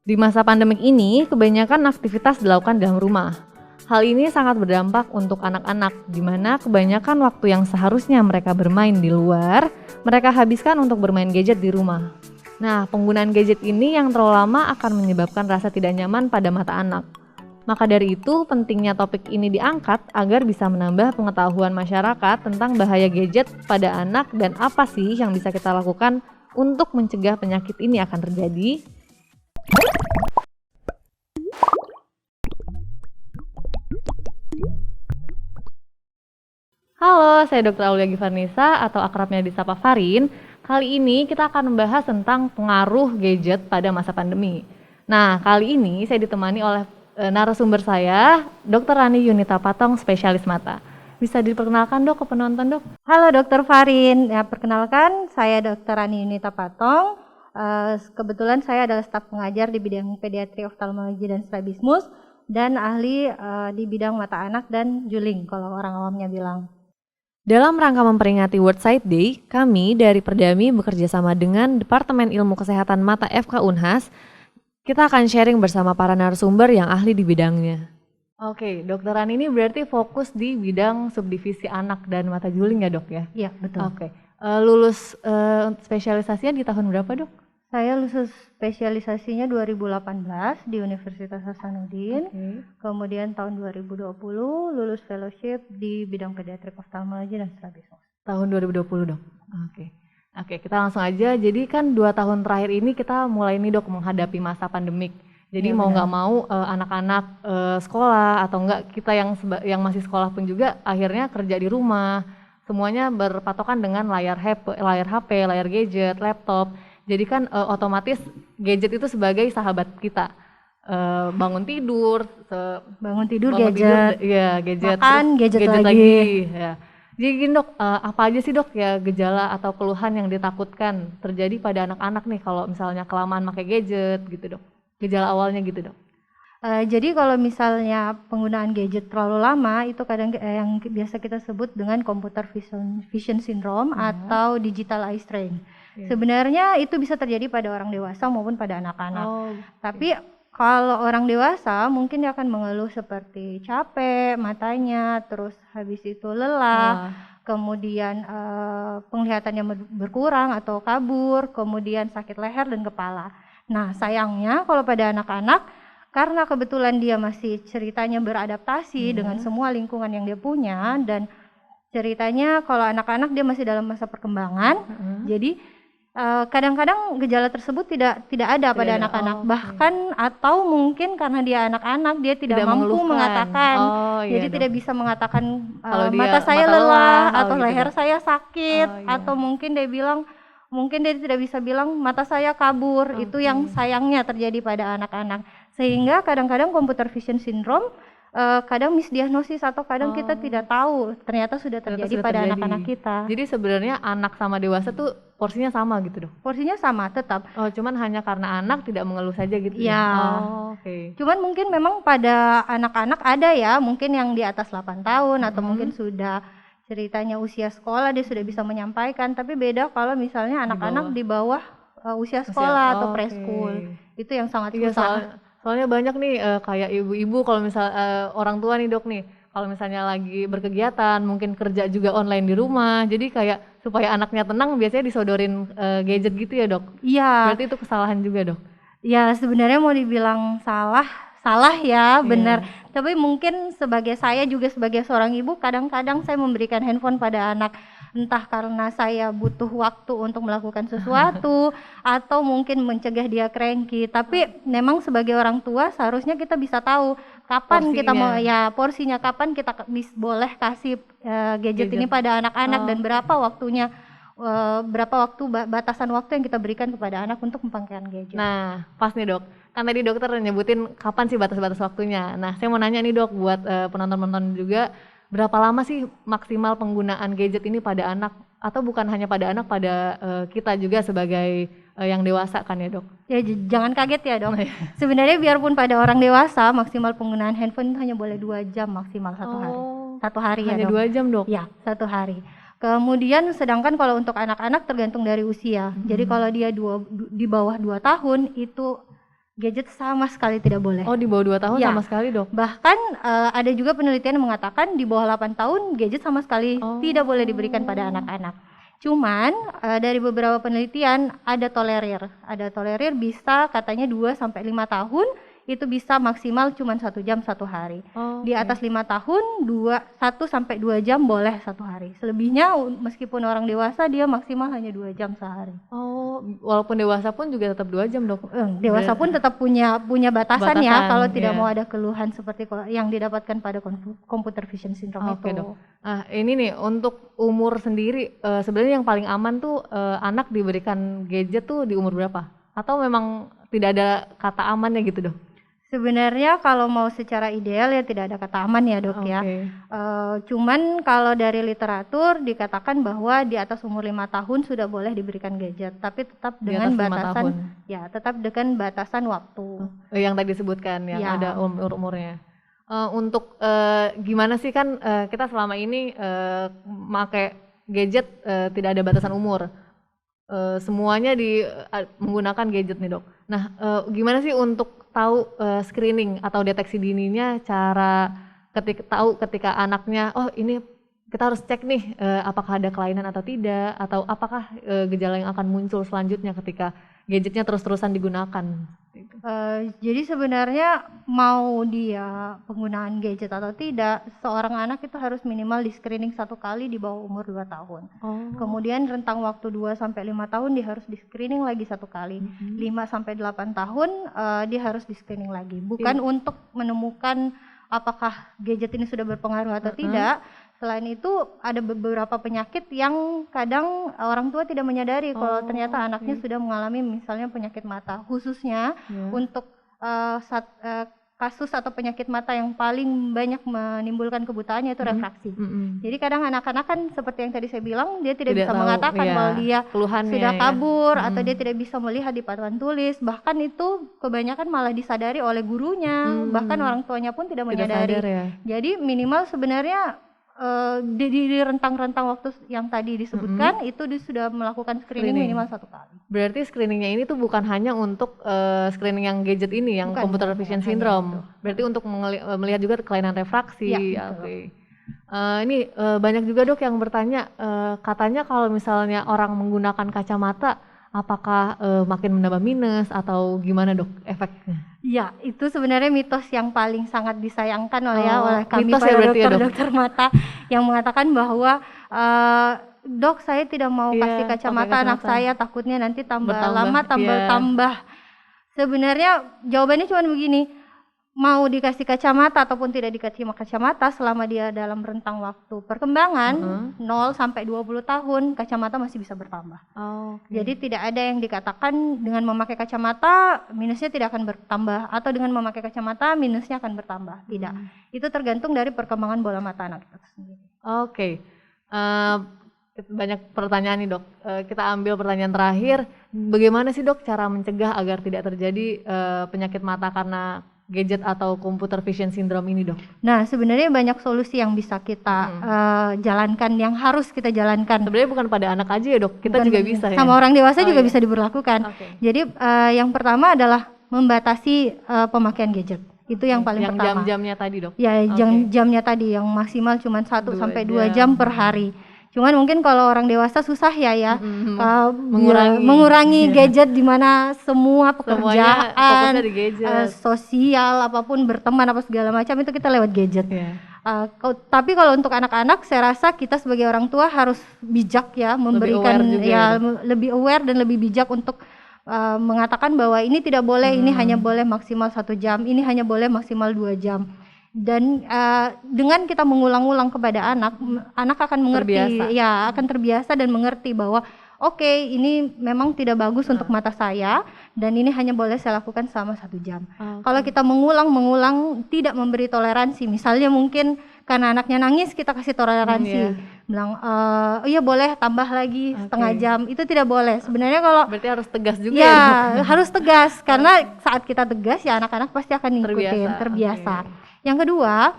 Di masa pandemik ini, kebanyakan aktivitas dilakukan dalam rumah. Hal ini sangat berdampak untuk anak-anak, di mana kebanyakan waktu yang seharusnya mereka bermain di luar, mereka habiskan untuk bermain gadget di rumah. Nah, penggunaan gadget ini yang terlalu lama akan menyebabkan rasa tidak nyaman pada mata anak. Maka dari itu, pentingnya topik ini diangkat agar bisa menambah pengetahuan masyarakat tentang bahaya gadget pada anak dan apa sih yang bisa kita lakukan untuk mencegah penyakit ini akan terjadi. Halo, saya Dr. Aulia Givarnisa atau akrabnya disapa Farin. Kali ini kita akan membahas tentang pengaruh gadget pada masa pandemi. Nah, kali ini saya ditemani oleh narasumber saya, Dr. Rani Yunita Patong, spesialis mata. Bisa diperkenalkan dok ke penonton dok? Halo Dr. Farin, ya perkenalkan saya Dr. Rani Yunita Patong. Kebetulan saya adalah staf pengajar di bidang pediatri, oftalmologi dan strabismus dan ahli di bidang mata anak dan juling kalau orang awamnya bilang. Dalam rangka memperingati World Sight Day, kami dari Perdami bekerja sama dengan Departemen Ilmu Kesehatan Mata FK Unhas. Kita akan sharing bersama para narasumber yang ahli di bidangnya. Oke, Dokter Rani ini berarti fokus di bidang subdivisi anak dan mata juling ya dok ya? Iya, betul. Oke, lulus spesialisasinya di tahun berapa dok? Saya lulus spesialisasinya 2018 di Universitas Hasanuddin. Kemudian tahun 2020 lulus fellowship di bidang pediatrik, oftalmologi dan strabismus. Tahun 2020 dok? Oke, kita langsung aja. Jadi kan 2 tahun terakhir ini kita mulai nih dok menghadapi masa pandemik. Jadi ya, mau nggak mau anak-anak sekolah atau enggak kita yang masih sekolah pun juga akhirnya kerja di rumah. Semuanya berpatokan dengan layar HP, layar gadget, laptop. Jadi kan otomatis gadget itu sebagai sahabat kita. Bangun tidur gadget, makan gadget lagi. Ya. Jadi gini dok, apa aja sih dok ya gejala atau keluhan yang ditakutkan terjadi pada anak-anak nih kalau misalnya kelamaan pakai gadget gitu dok? Gejala awalnya gitu dok? Jadi kalau misalnya penggunaan gadget terlalu lama itu kadang yang biasa kita sebut dengan computer vision syndrome atau digital eye strain. Sebenarnya itu bisa terjadi pada orang dewasa maupun pada anak-anak. Tapi kalau orang dewasa mungkin dia akan mengeluh seperti capek matanya, terus habis itu lelah, kemudian penglihatannya berkurang atau kabur, kemudian sakit leher dan kepala. Nah sayangnya kalau pada anak-anak, karena kebetulan dia masih ceritanya beradaptasi dengan semua lingkungan yang dia punya, dan ceritanya kalau anak-anak dia masih dalam masa perkembangan, jadi kadang-kadang gejala tersebut tidak ada pada anak-anak, bahkan atau mungkin karena dia anak-anak dia tidak mampu mengatakan, jadi tidak bisa mengatakan mata saya lelah atau leher saya sakit, atau mungkin dia tidak bisa bilang mata saya kabur. Itu yang sayangnya terjadi pada anak-anak, sehingga kadang-kadang computer vision syndrome kadang misdiagnosis atau kadang kita tidak tahu ternyata sudah terjadi pada anak-anak kita. Jadi sebenarnya anak sama dewasa tuh porsinya sama gitu dong? Porsinya sama tetap. Cuman hanya karena anak tidak mengeluh saja gitu ya? Cuman mungkin memang pada anak-anak ada ya, mungkin yang di atas 8 tahun atau mungkin sudah ceritanya usia sekolah dia sudah bisa menyampaikan, tapi beda kalau misalnya anak-anak di bawah usia sekolah atau preschool. Itu yang sangat susah. Soalnya banyak nih kayak ibu-ibu kalau misal orang tua nih dok nih, kalau misalnya lagi berkegiatan, mungkin kerja juga online di rumah, jadi kayak supaya anaknya tenang biasanya disodorin gadget gitu ya dok? Iya. Berarti itu kesalahan juga dok? Ya sebenarnya mau dibilang salah ya, benar. Tapi mungkin saya juga sebagai seorang ibu, kadang-kadang saya memberikan handphone pada anak, entah karena saya butuh waktu untuk melakukan sesuatu atau mungkin mencegah dia cranky. Tapi memang sebagai orang tua seharusnya kita bisa tahu kapan kita mau porsinya, kapan kita boleh kasih gadget ini pada anak-anak dan berapa waktunya. Batasan waktu yang kita berikan kepada anak untuk pemakaian gadget. Nah, pas nih dok, kan tadi dokter nyebutin kapan sih batas-batas waktunya. Nah, saya mau nanya nih dok, buat penonton-penonton juga, berapa lama sih maksimal penggunaan gadget ini pada anak? Atau bukan hanya pada anak, pada kita juga sebagai yang dewasa kan ya dok? Ya jangan kaget ya dok. Sebenarnya biarpun pada orang dewasa maksimal penggunaan handphone itu hanya boleh 2 jam maksimal satu hari ya dok? Hanya 2 jam dok? Ya, 1 hari. Kemudian sedangkan kalau untuk anak-anak tergantung dari usia. Jadi kalau dia di bawah 2 tahun itu gadget sama sekali tidak boleh. Oh, di bawah 2 tahun Ya. sama sekali, Dok? Bahkan ada juga penelitian yang mengatakan di bawah 8 tahun gadget sama sekali tidak boleh diberikan pada anak-anak. Cuman dari beberapa penelitian ada tolerir bisa katanya 2 sampai 5 tahun itu bisa maksimal cuma 1 jam 1 hari. Di atas 5 tahun 1 sampai 2 jam boleh 1 hari. Selebihnya meskipun orang dewasa dia maksimal hanya 2 jam sehari. Oh, walaupun dewasa pun juga tetap 2 jam, Dok? Dewasa pun tetap punya batasan ya kalau tidak iya. mau ada keluhan seperti yang didapatkan pada computer vision syndrome Oke, itu. Dok. Nah, ini nih untuk umur sendiri sebenarnya yang paling aman tuh anak diberikan gadget tuh di umur berapa? Atau memang tidak ada kata amannya gitu, Dok? Sebenarnya kalau mau secara ideal ya tidak ada kata aman ya, Dok, ya. Cuman kalau dari literatur dikatakan bahwa di atas umur 5 tahun sudah boleh diberikan gadget, tapi tetap dengan batasan tetap dengan batasan waktu. Yang tadi disebutkan yang ada umur-umurnya. Untuk gimana sih kan kita selama ini pakai gadget tidak ada batasan umur. Semuanya menggunakan gadget nih, Dok. Nah, gimana sih untuk tahu screening atau deteksi dininya, cara ketika anaknya ini kita harus cek nih apakah ada kelainan atau tidak, atau apakah gejala yang akan muncul selanjutnya ketika gadgetnya terus-terusan digunakan. Jadi sebenarnya mau dia penggunaan gadget atau tidak, seorang anak itu harus minimal di screening 1 kali di bawah umur 2 tahun. Kemudian rentang waktu 2 sampai 5 tahun dia harus di screening lagi 1 kali. 5 sampai 8 tahun dia harus di screening lagi. Bukan untuk menemukan apakah gadget ini sudah berpengaruh atau tidak. Selain itu ada beberapa penyakit yang kadang orang tua tidak menyadari kalau ternyata anaknya sudah mengalami misalnya penyakit mata, khususnya untuk kasus atau penyakit mata yang paling banyak menimbulkan kebutaan yaitu refraksi. Jadi kadang anak-anak kan seperti yang tadi saya bilang dia tidak bisa mengatakan bahwa dia sudah kabur atau dia tidak bisa melihat di papan tulis, bahkan itu kebanyakan malah disadari oleh gurunya, bahkan orang tuanya pun tidak menyadari. Jadi minimal sebenarnya di rentang-rentang waktu yang tadi disebutkan itu dia sudah melakukan screening minimal 1 kali. Berarti screeningnya ini tuh bukan hanya untuk screening yang gadget ini, yang computer vision syndrome. Berarti untuk melihat juga kelainan refraksi. Ini banyak juga, Dok, yang bertanya katanya kalau misalnya orang menggunakan kacamata apakah makin menambah minus atau gimana, Dok, efeknya? Ya, itu sebenarnya mitos yang paling sangat disayangkan oleh kami para dokter mata yang mengatakan bahwa Dok, saya tidak mau kasih kacamata anak saya, takutnya nanti tambah lama tambah. Sebenarnya jawabannya cuma begini, mau dikasih kacamata ataupun tidak dikasih kacamata selama dia dalam rentang waktu perkembangan 0 sampai 20 tahun kacamata masih bisa bertambah. Jadi tidak ada yang dikatakan dengan memakai kacamata minusnya tidak akan bertambah atau dengan memakai kacamata minusnya akan bertambah. Tidak. Itu tergantung dari perkembangan bola mata anak itu sendiri. Banyak pertanyaan nih, Dok. Kita ambil pertanyaan terakhir. Bagaimana sih, Dok, cara mencegah agar tidak terjadi penyakit mata karena gadget atau computer vision syndrome ini, Dok? Nah, sebenarnya banyak solusi yang bisa kita jalankan, yang harus kita jalankan. Sebenarnya bukan pada anak aja ya, Dok, kita juga bisa ya? Sama orang dewasa juga bisa diberlakukan. Jadi yang pertama adalah membatasi pemakaian gadget. Itu yang paling pertama. Yang jam-jamnya tadi, Dok? Ya, jamnya tadi yang maksimal cuma 1 sampai 2 jam per hari. Cuman mungkin kalau orang dewasa susah ya mengurangi gadget di mana semua pekerjaan, sosial apapun, berteman apa segala macam itu kita lewat gadget. Tapi kalau untuk anak-anak saya rasa kita sebagai orang tua harus bijak ya, memberikan lebih aware dan lebih bijak untuk mengatakan bahwa ini tidak boleh, ini hanya boleh maksimal 1 jam, ini hanya boleh maksimal 2 jam. Dan dengan kita mengulang-ulang kepada anak akan mengerti, akan terbiasa dan mengerti bahwa ini memang tidak bagus untuk mata saya dan ini hanya boleh saya lakukan selama 1 jam. Kalau kita mengulang tidak memberi toleransi, misalnya mungkin karena anaknya nangis kita kasih toleransi, bilang iya boleh tambah lagi setengah jam, itu tidak boleh. Sebenarnya kalau berarti harus tegas juga ya, harus tegas karena saat kita tegas ya anak-anak pasti akan ngikutin, terbiasa. Yang kedua,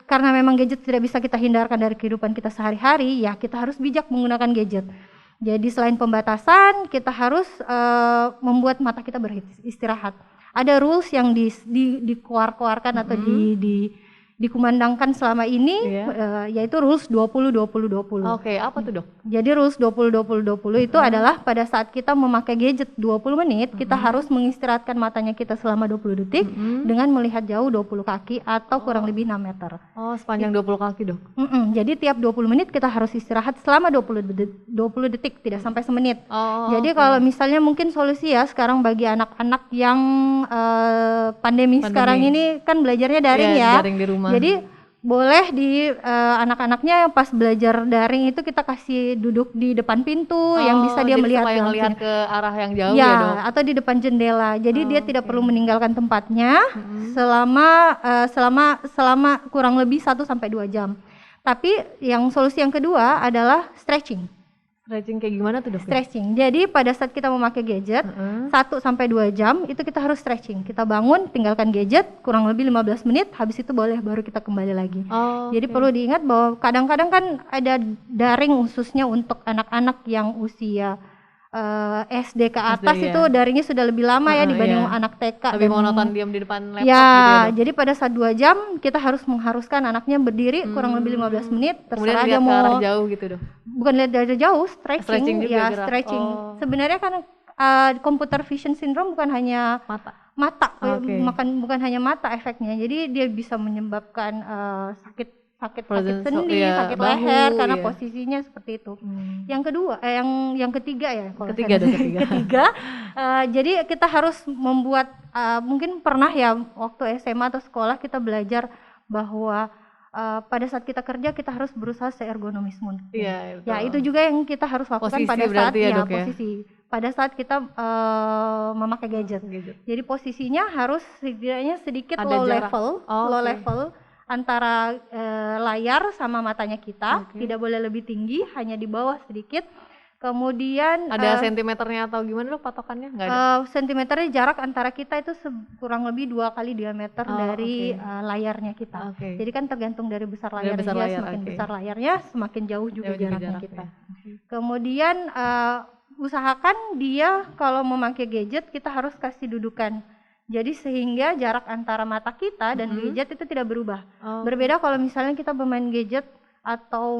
karena memang gadget tidak bisa kita hindarkan dari kehidupan kita sehari-hari, ya kita harus bijak menggunakan gadget. Jadi selain pembatasan, kita harus membuat mata kita beristirahat. ada rules yang dikeluarkan atau dikumandangkan selama ini, yaitu rules 20-20-20. Oke, apa tuh dok? Jadi rules 20-20-20 itu adalah pada saat kita memakai gadget 20 menit, kita harus mengistirahatkan matanya kita selama 20 detik dengan melihat jauh 20 kaki atau kurang lebih 6 meter. Oh, sepanjang 20 kaki dok? Jadi tiap 20 menit kita harus istirahat selama 20 detik, tidak sampai semenit. Jadi kalau misalnya mungkin solusi ya sekarang bagi anak-anak yang pandemi sekarang ini kan belajarnya daring ya. Daring di rumah. Jadi boleh di anak-anaknya yang pas belajar daring itu kita kasih duduk di depan pintu yang bisa dia melihat ke arah yang jauh ya dok? Atau di depan jendela. Jadi dia tidak perlu meninggalkan tempatnya selama kurang lebih 1-2 jam. Tapi yang solusi yang kedua adalah stretching. Stretching kayak gimana tuh dok? Stretching. Jadi pada saat kita memakai gadget 1-2 jam itu kita harus stretching. Kita bangun, tinggalkan gadget kurang lebih 15 menit, habis itu baru kita kembali lagi. Jadi perlu diingat bahwa kadang-kadang kan ada daring khususnya untuk anak-anak yang usia SD ke atas itu daringnya sudah lebih lama ya dibanding anak TK. Lebih monoton diam di depan laptop gitu ya. Dok? Jadi pada saat 2 jam kita harus mengharuskan anaknya berdiri kurang lebih 15 menit. Terserah dia mau ke arah jauh gitu dong? Bukan lihat dari jauh, stretching juga ya, stretching. Sebenarnya kan computer vision syndrome bukan hanya mata, bukan hanya mata efeknya. Jadi dia bisa menyebabkan sakit sendi, sakit bahu, leher karena posisinya seperti itu. Yang kedua, yang ketiga ya. Ketiga, jadi kita harus membuat mungkin pernah ya waktu SMA atau sekolah kita belajar bahwa pada saat kita kerja kita harus berusaha seergonomis mungkin. Ya itu juga yang kita harus lakukan pada saat posisi. Pada saat kita memakai gadget. Jadi posisinya harus setidaknya sedikit low level antara layar sama matanya kita, tidak boleh lebih tinggi, hanya di bawah sedikit. Kemudian ada sentimeternya atau gimana dok patokannya? Nggak ada. Sentimeternya jarak antara kita itu kurang lebih 2 kali diameter dari layarnya kita. Jadi kan tergantung dari besar layarnya, semakin besar layarnya semakin jauh juga jaraknya kita. Kemudian usahakan dia kalau memakai gadget kita harus kasih dudukan. Jadi sehingga jarak antara mata kita dan gadget itu tidak berubah. Berbeda kalau misalnya kita bermain gadget atau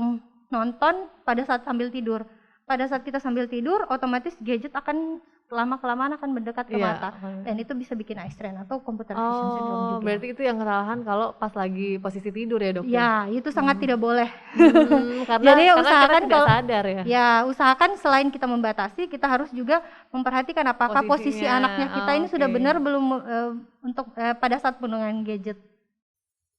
nonton pada saat sambil tidur. Pada saat kita sambil tidur, otomatis gadget akan lama-kelamaan akan mendekat ke mata. Dan itu bisa bikin eye strain atau computer vision syndrome juga. Berarti itu yang kesalahan kalau pas lagi posisi tidur ya dok? Ya, itu sangat tidak boleh. Jadi usahakan kalau sadar ya. Ya, usahakan selain kita membatasi, kita harus juga memperhatikan apakah posisi anaknya kita ini sudah benar belum untuk pada saat penggunaan gadget.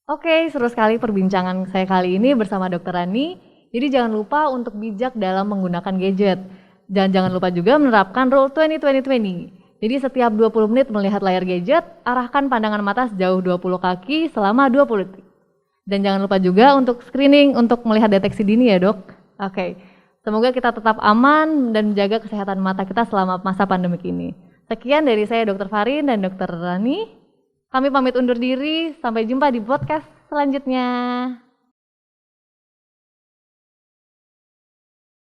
Oke, seru sekali perbincangan saya kali ini bersama Dr. Rani. Jadi jangan lupa untuk bijak dalam menggunakan gadget. Dan jangan lupa juga menerapkan Rule 20-20-20. Jadi setiap 20 menit melihat layar gadget, arahkan pandangan mata sejauh 20 kaki selama 20 detik. Dan jangan lupa juga untuk screening untuk melihat deteksi dini ya dok. Oke, semoga kita tetap aman dan menjaga kesehatan mata kita selama masa pandemik ini. Sekian dari saya Dr. Farin dan Dr. Rani. Kami pamit undur diri, sampai jumpa di podcast selanjutnya.